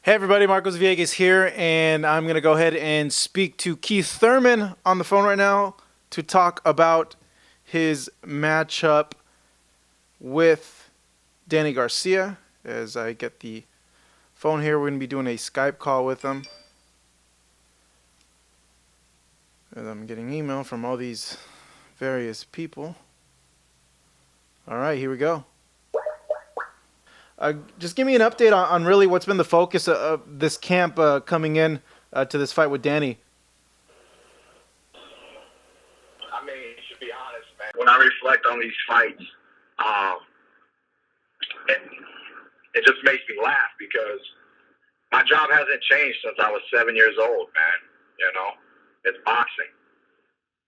Hey everybody, Marcos Villegas here, and I'm going to go ahead and speak to Keith Thurman on the phone right now to talk about his matchup with Danny Garcia. As I get the phone here, we're going to be doing a Skype call with him. As I'm getting email from all these various people. All right, here we go. Just give me an update on really what's been the focus of this camp coming in to this fight with Danny. I mean, to be honest, man, when I reflect on these fights, um, it, it just makes me laugh because my job hasn't changed since I was 7 years old, man. You know, it's boxing.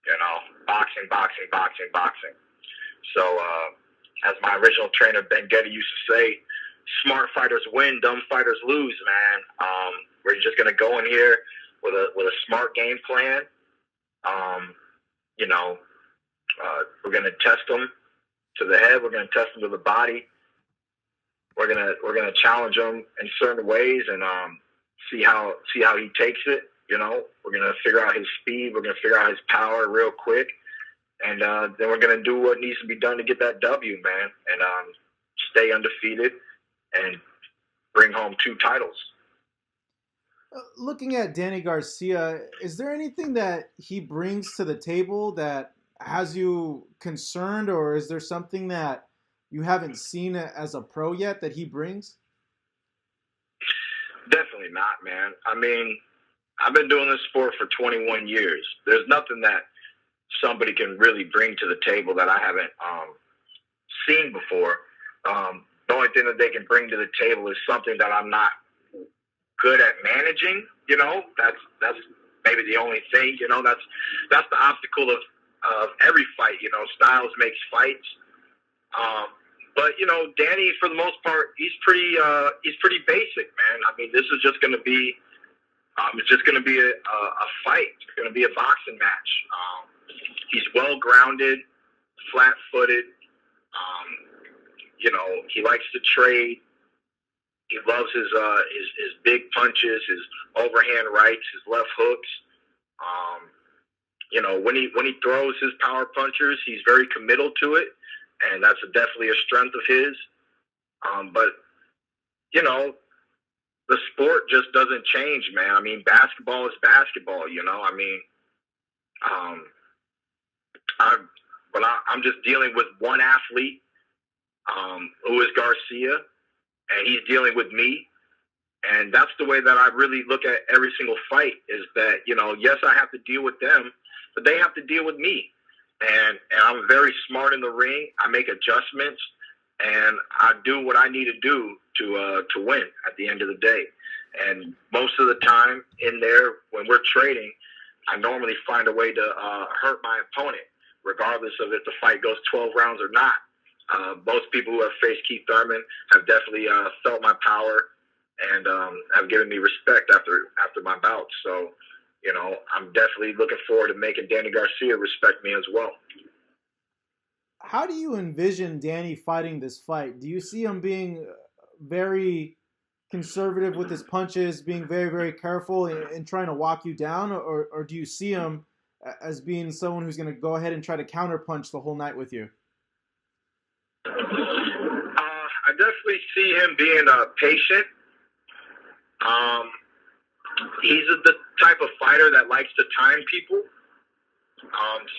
You know, boxing, boxing, boxing, boxing. So, as my original trainer Ben Getty used to say, smart fighters win, dumb fighters lose, man. We're just gonna go in here with a smart game plan. You know, we're gonna test them to the head. We're gonna test them to the body. We're gonna challenge him in certain ways and see how he takes it. You know, we're gonna figure out his speed. We're gonna figure out his power real quick, and then we're gonna do what needs to be done to get that W, man, and stay undefeated and bring home 2 titles. Looking at Danny Garcia, is there anything that he brings to the table that has you concerned, or is there something that you haven't seen as a pro yet that he brings? Definitely not, man. I mean, I've been doing this sport for 21 years. There's nothing that somebody can really bring to the table that I haven't seen before. The only thing that they can bring to the table is something that I'm not good at managing. You know, that's maybe the only thing. You know, that's the obstacle of every fight. You know, styles makes fights. But you know, Danny, for the most part, he's pretty basic, man. I mean, this is just going to be it's just going to be a fight. It's going to be a boxing match. He's well grounded, flat footed. You know, he likes to trade. He loves his big punches, his overhand rights, his left hooks. You know, when he throws his power punchers, he's very committal to it, and that's definitely a strength of his. But you know, the sport just doesn't change, man. I mean, basketball is basketball. You know, I mean, I'm just dealing with one athlete, who is Garcia, and he's dealing with me. And that's the way that I really look at every single fight is that, you know, yes, I have to deal with them, but they have to deal with me. And I'm very smart in the ring. I make adjustments, and I do what I need to do to win at the end of the day. And most of the time in there, when we're trading, I normally find a way to hurt my opponent, regardless of if the fight goes 12 rounds or not. Most people who have faced Keith Thurman have definitely felt my power and have given me respect after my bouts. So, you know, I'm definitely looking forward to making Danny Garcia respect me as well. How do you envision Danny fighting this fight? Do you see him being very conservative with his punches, being very, very careful and trying to walk you down, or do you see him as being someone who's going to go ahead and try to counterpunch the whole night with you? I definitely see him being patient. He's the type of fighter that likes to time people.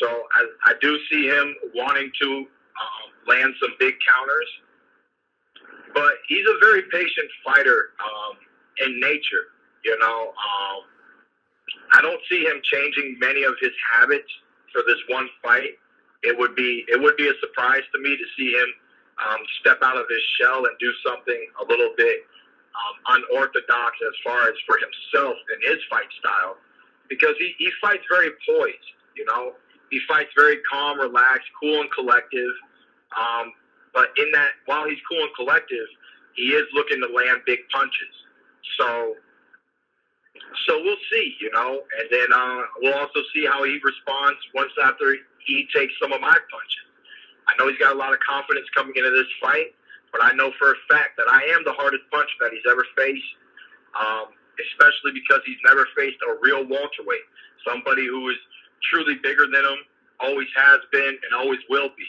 So I do see him wanting to land some big counters. But he's a very patient fighter in nature. You know, I don't see him changing many of his habits for this one fight. It would be a surprise to me to see him step out of his shell and do something a little bit unorthodox as far as for himself and his fight style, because he fights very poised. You know, he fights very calm, relaxed, cool, and collective. But in that, while he's cool and collective, he is looking to land big punches. So we'll see, you know, and then we'll also see how he responds once after he takes some of my punches. I know he's got a lot of confidence coming into this fight, but I know for a fact that I am the hardest puncher that he's ever faced. especially because he's never faced a real welterweight, somebody who is truly bigger than him, always has been, and always will be.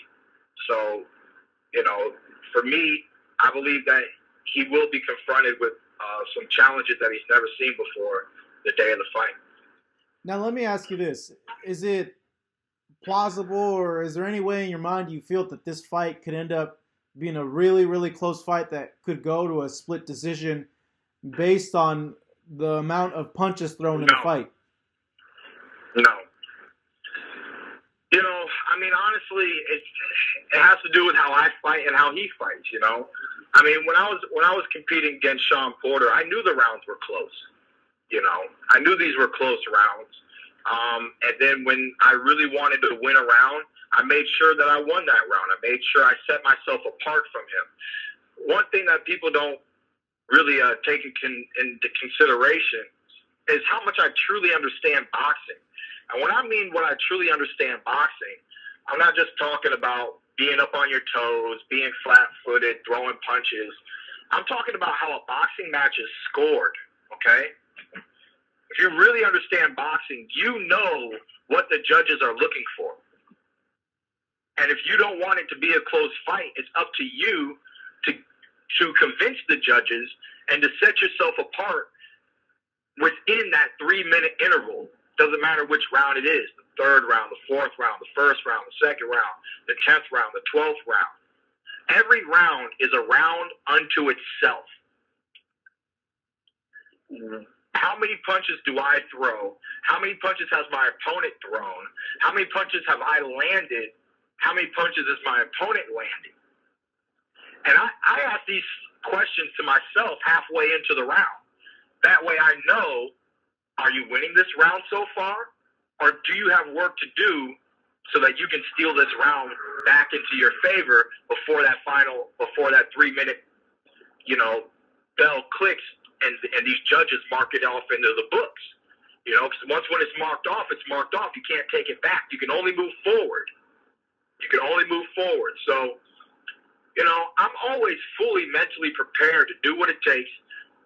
So, for me, I believe that he will be confronted with some challenges that he's never seen before the day of the fight. Now, let me ask you this. Is it plausible, or is there any way in your mind you feel that this fight could end up being a really, really close fight that could go to a split decision based on the amount of punches thrown in the fight? No. Honestly, it has to do with how I fight and how he fights. When I was competing against Sean Porter, I knew the rounds were close. I knew these were close rounds. And then when I really wanted to win a round, I made sure that I won that round. I made sure I set myself apart from him. One thing that people don't really take into consideration is how much I truly understand boxing. And when I mean what I truly understand boxing, I'm not just talking about being up on your toes, being flat-footed, throwing punches. I'm talking about how a boxing match is scored, okay? If you really understand boxing, you know what the judges are looking for. And if you don't want it to be a close fight, it's up to you to convince the judges and to set yourself apart within that 3-minute interval. Doesn't matter which round it is, the third round, the fourth round, the first round, the second round, the 10th round, the 12th round. Every round is a round unto itself. How many punches do I throw? How many punches has my opponent thrown? How many punches have I landed? How many punches is my opponent landing? And I ask these questions to myself halfway into the round. That way I know, are you winning this round so far? Or do you have work to do so that you can steal this round back into your favor before that 3-minute, bell clicks and these judges mark it off into the books? Because when it's marked off, it's marked off. You can't take it back. You can only move forward. So, I'm always fully mentally prepared to do what it takes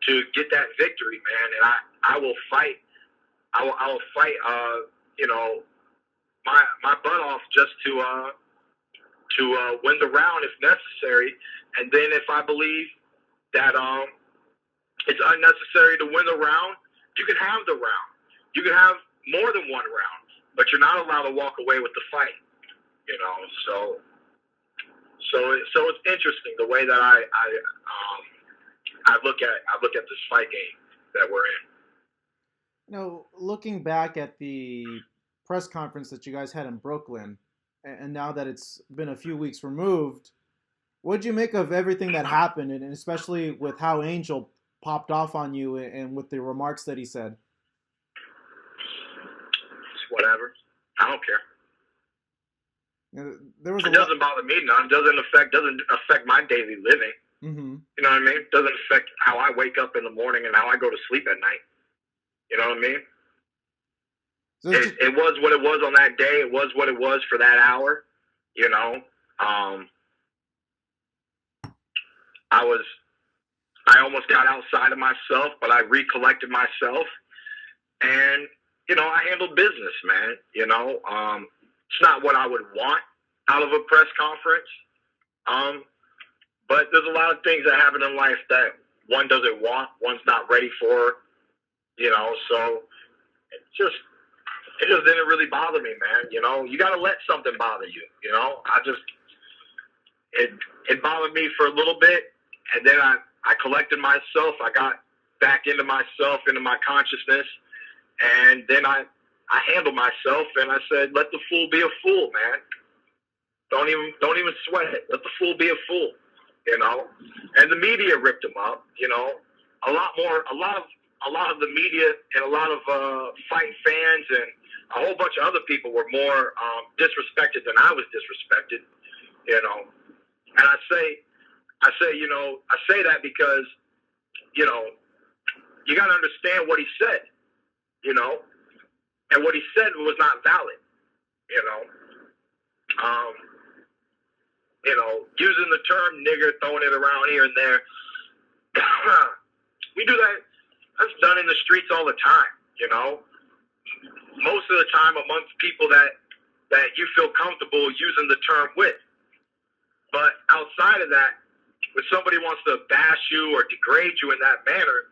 to get that victory, man. And I will fight. I will fight. My butt off just to win the round if necessary. And then if I believe that it's unnecessary to win the round, you can have the round. You can have more than one round, but you're not allowed to walk away with the fight. So it's interesting the way that I look at this fight game that we're in. Looking back at the press conference that you guys had in Brooklyn, and now that it's been a few weeks removed, what'd you make of everything that happened, and especially with how Angel popped off on you and with the remarks that he said? It's whatever. I don't care. It doesn't bother me none. It doesn't affect my daily living. Mm-hmm. You know what I mean? It doesn't affect how I wake up in the morning and how I go to sleep at night. You know what I mean? So it was what it was on that day. It was what it was for that hour. I almost got outside of myself, but I recollected myself, and I handled business, man. It's not what I would want out of a press conference. But there's a lot of things that happen in life that one doesn't want, one's not ready for, so it just didn't really bother me, man. You got to let something bother you, it bothered me for a little bit, and then I collected myself. I got back into myself, into my consciousness, and then I handled myself, and I said, let the fool be a fool, man. Don't even sweat it. Let the fool be a fool, And the media ripped him up, A lot of the media and a lot of fight fans and a whole bunch of other people were more disrespected than I was disrespected, And I say that because, you got to understand what he said, and what he said was not valid, using the term nigger, throwing it around here and there. We do that. That's done in the streets all the time, you know. Most of the time amongst people that you feel comfortable using the term with. But outside of that, when somebody wants to bash you or degrade you in that manner,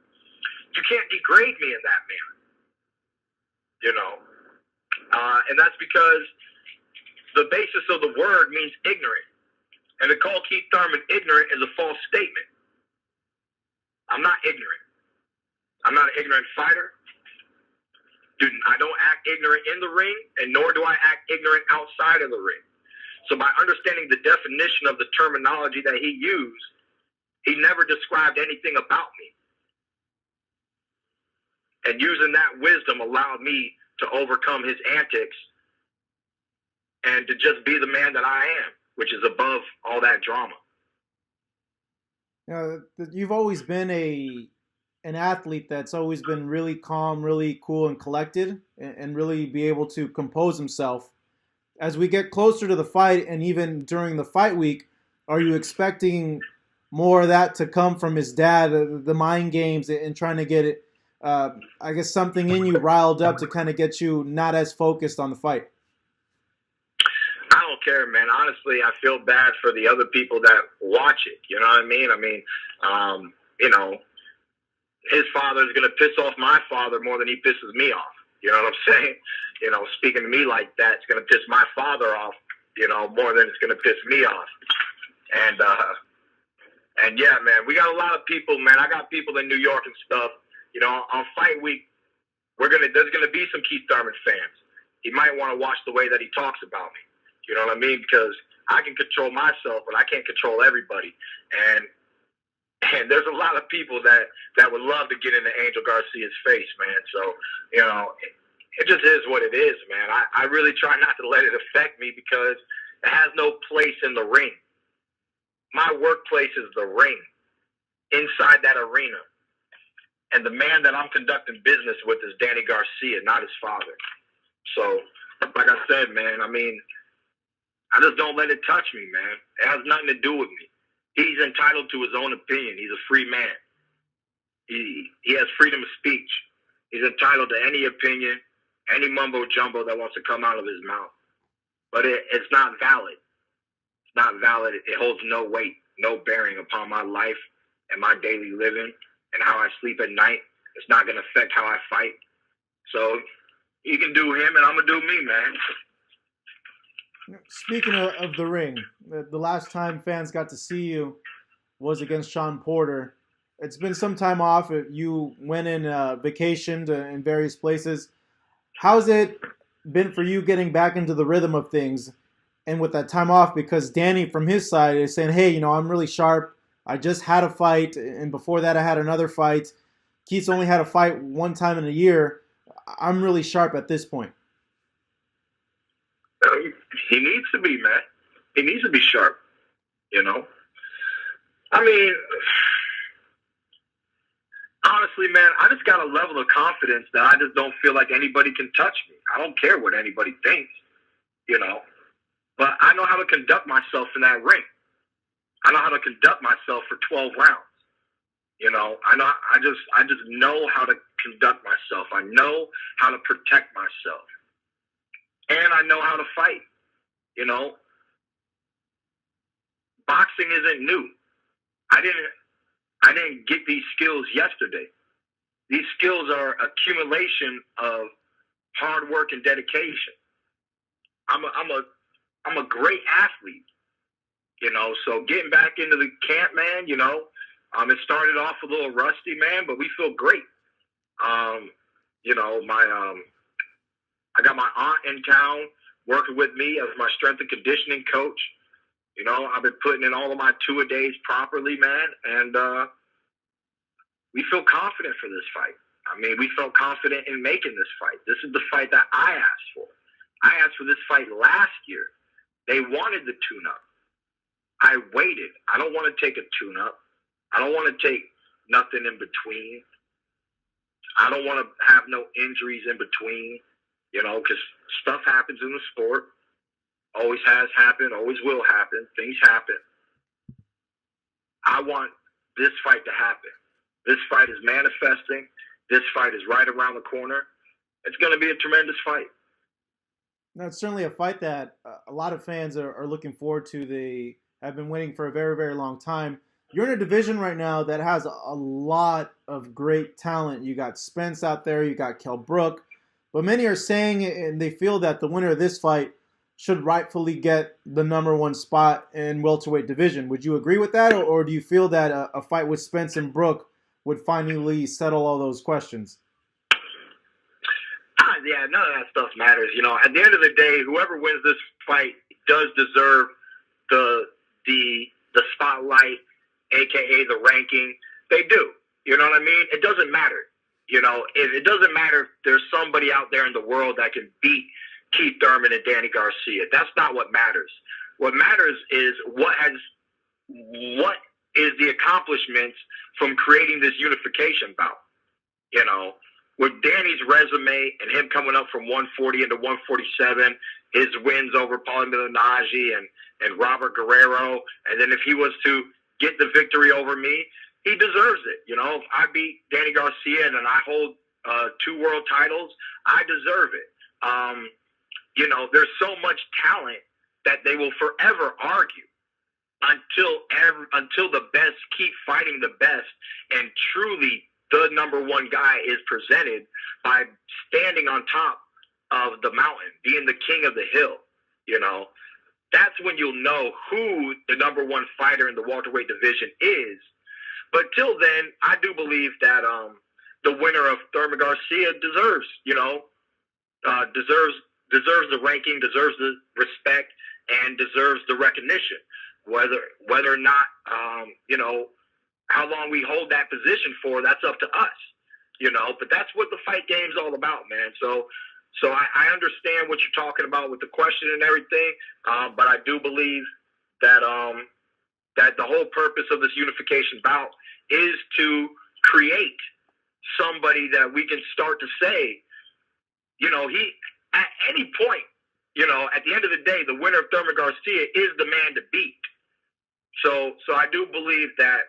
you can't degrade me in that manner, you know. And that's because the basis of the word means ignorant. And to call Keith Thurman ignorant is a false statement. I'm not ignorant. I'm not an ignorant fighter. Dude, I don't act ignorant in the ring, and nor do I act ignorant outside of the ring. So by understanding the definition of the terminology that he used, he never described anything about me. And using that wisdom allowed me to overcome his antics and to just be the man that I am, which is above all that drama. You know, you've always been an athlete that's always been really calm, really cool and collected, and really be able to compose himself. As we get closer to the fight, and even during the fight week, are you expecting more of that to come from his dad, the mind games, and trying to get it, I guess, something in you riled up to kind of get you not as focused on the fight? I don't care, man. Honestly, I feel bad for the other people that watch it. You know what I mean? You know, his father is going to piss off my father more than he pisses me off. You know what I'm saying? You know, speaking to me like that, it's going to piss my father off, you know, more than it's going to piss me off. And yeah, man, we got a lot of people, man. I got people in New York and stuff. You know, on fight week, there's going to be some Keith Thurman fans. He might want to watch the way that he talks about me. You know what I mean? Because I can control myself, but I can't control everybody. And there's a lot of people that would love to get into Angel Garcia's face, man. So, you know, it just is what it is, man. I really try not to let it affect me because it has no place in the ring. My workplace is the ring, inside that arena. And the man that I'm conducting business with is Danny Garcia, not his father. So, like I said, man, I mean, I just don't let it touch me, man. It has nothing to do with me. He's entitled to his own opinion. He's a free man. He has freedom of speech. He's entitled to any opinion, any mumbo jumbo that wants to come out of his mouth. But it's not valid. It's not valid. It holds no weight, no bearing upon my life and my daily living and how I sleep at night. It's not going to affect how I fight. So he can do him, and I'm going to do me, man. Speaking of the ring, the last time fans got to see you was against Sean Porter. It's been some time off. You went in vacationed in various places. How's it been for you getting back into the rhythm of things and with that time off? Because Danny, from his side, is saying, hey, you know, I'm really sharp. I just had a fight, and before that I had another fight. Keith's only had a fight one time in a year. I'm really sharp at this point. He needs to be, man. He needs to be sharp, you know? I mean, honestly, man, I just got a level of confidence that I just don't feel like anybody can touch me. I don't care what anybody thinks, you know? But I know how to conduct myself in that ring. I know how to conduct myself for 12 rounds. You know, I just know how to conduct myself. I know how to protect myself. And I know how to fight. You know, boxing isn't new. I didn't get these skills yesterday. These skills are accumulation of hard work and dedication. I'm a great athlete. You know, so getting back into the camp, man, you know, it started off a little rusty, man, but we feel great. You know, I got my aunt in town working with me as my strength and conditioning coach. You know, I've been putting in all of my two-a-days properly, man, and we feel confident for this fight. I mean, we felt confident in making this fight. This is the fight that I asked for. I asked for this fight last year. They wanted the tune-up. I waited. I don't want to take a tune-up. I don't want to take nothing in between. I don't want to have no injuries in between, you know, because stuff happens in the sport. Always has happened, always will happen. Things happen. I want this fight to happen. This fight is manifesting. this fight is right around the corner. It's going to be a tremendous fight. Now, it's certainly a fight that a lot of fans are looking forward to. They have been waiting for a very, very long time. You're in a division right now that has a lot of great talent. You got Spence out there. You got Kell Brook. But many are saying, and they feel that the winner of this fight should rightfully get the number one spot in welterweight division. Would you agree with that, or do you feel that a fight with Spence and Brook would finally settle all those questions? Yeah, none of that stuff matters. You know, at the end of the day, whoever wins this fight does deserve the spotlight, aka the ranking. They do. You know what I mean? It doesn't matter. You know, it doesn't matter if there's somebody out there in the world that can beat Keith Thurman and Danny Garcia. That's not what matters. What matters is what is the accomplishments from creating this unification bout. You know, with Danny's resume and him coming up from 140 into 147, his wins over Paulie Malignaggi and Robert Guerrero, and then if he was to get the victory over me, he deserves it. You know, if I beat Danny Garcia and I hold 2 world titles, I deserve it. You know, there's so much talent that they will forever argue until the best keep fighting the best, and truly the number one guy is presented by standing on top of the mountain, being the king of the hill. You know, that's when you'll know who the number one fighter in the welterweight division is. But till then, I do believe that the winner of Thurman Garcia deserves the ranking, deserves the respect, and deserves the recognition. Whether or not, you know, how long we hold that position for, that's up to us, you know. But that's what the fight game's all about, man. So I understand what you're talking about with the question and everything, but I do believe that that the whole purpose of this unification bout is to create somebody that we can start to say, you know, he at any point, you know, at the end of the day, the winner of Thurman Garcia is the man to beat. So I do believe that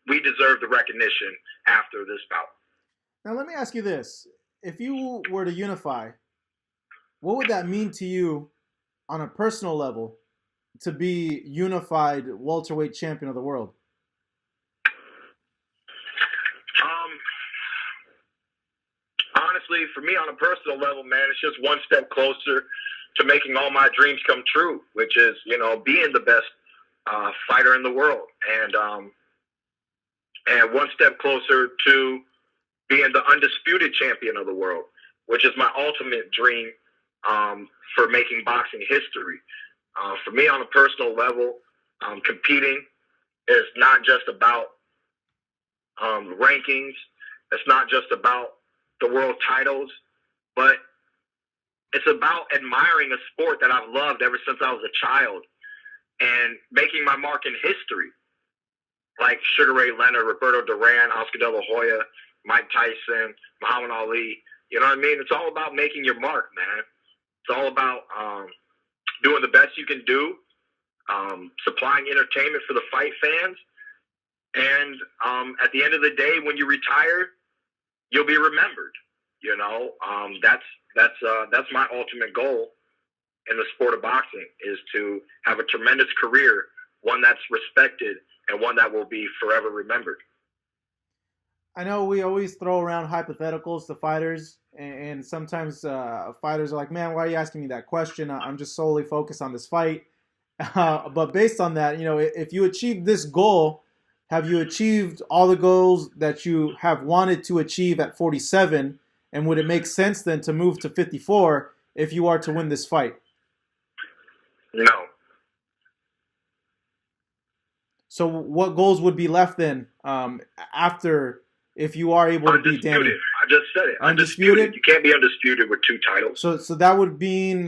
we deserve the recognition after this bout. Now, let me ask you this. If you were to unify, what would that mean to you on a personal level to be unified welterweight champion of the world? Honestly, for me on a personal level, man, it's just one step closer to making all my dreams come true, which is, you know, being the best fighter in the world, and one step closer to being the undisputed champion of the world, which is my ultimate dream for making boxing history. For me, on a personal level, competing is not just about rankings. It's not just about the world titles, but it's about admiring a sport that I've loved ever since I was a child and making my mark in history, like Sugar Ray Leonard, Roberto Duran, Oscar De La Hoya, Mike Tyson, Muhammad Ali. You know what I mean? It's all about making your mark, man. It's all about doing the best you can do, supplying entertainment for the fight fans, and at the end of the day, when you retire, you'll be remembered. You know, that's my ultimate goal in the sport of boxing, is to have a tremendous career, one that's respected and one that will be forever remembered. I know we always throw around hypotheticals to fighters, and sometimes fighters are like, man, why are you asking me that question? I'm just solely focused on this fight. But based on that, you know, if you achieve this goal, have you achieved all the goals that you have wanted to achieve at 47? And would it make sense then to move to 54 if you are to win this fight? No. So what goals would be left then after, if you are able to beat Danny? I just said it. Undisputed? You can't be undisputed with 2 titles. So that would mean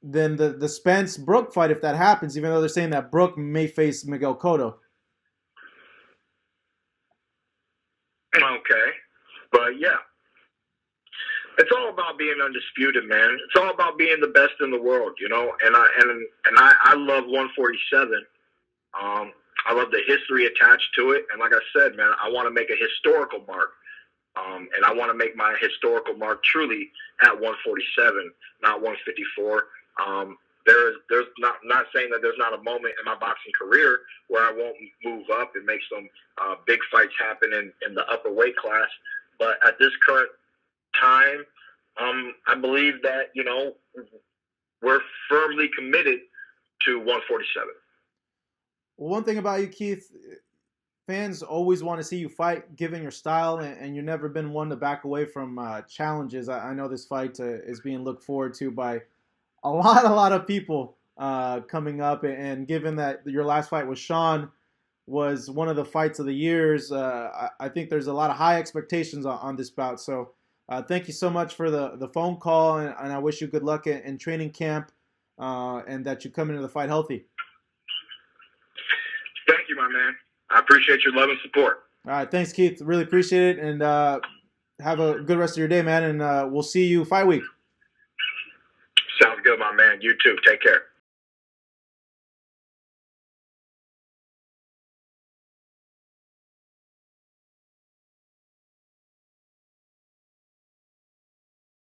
then the Spence-Brook fight, if that happens, even though they're saying that Brook may face Miguel Cotto. Okay. But yeah. It's all about being undisputed, man. It's all about being the best in the world, you know. And I love 147. I love the history attached to it, and like I said, man, I want to make a historical mark. And I want to make my historical mark truly at 147, not 154. There's not saying that there's not a moment in my boxing career where I won't move up and make some big fights happen in the upper weight class. But at this current time, I believe that, we're firmly committed to 147. Well, one thing about you, Keith, fans always want to see you fight, given your style, and you've never been one to back away from challenges. I know this fight is being looked forward to by a lot of people coming up, and given that your last fight with Sean was one of the fights of the years, I think there's a lot of high expectations on this bout. So thank you so much for the phone call, and I wish you good luck in training camp, and that you come into the fight healthy. Thank you, my man. I appreciate your love and support. All right, thanks, Keith. Really appreciate it, and have a good rest of your day, man, and we'll see you fight week. Sounds good, my man. You too. Take care.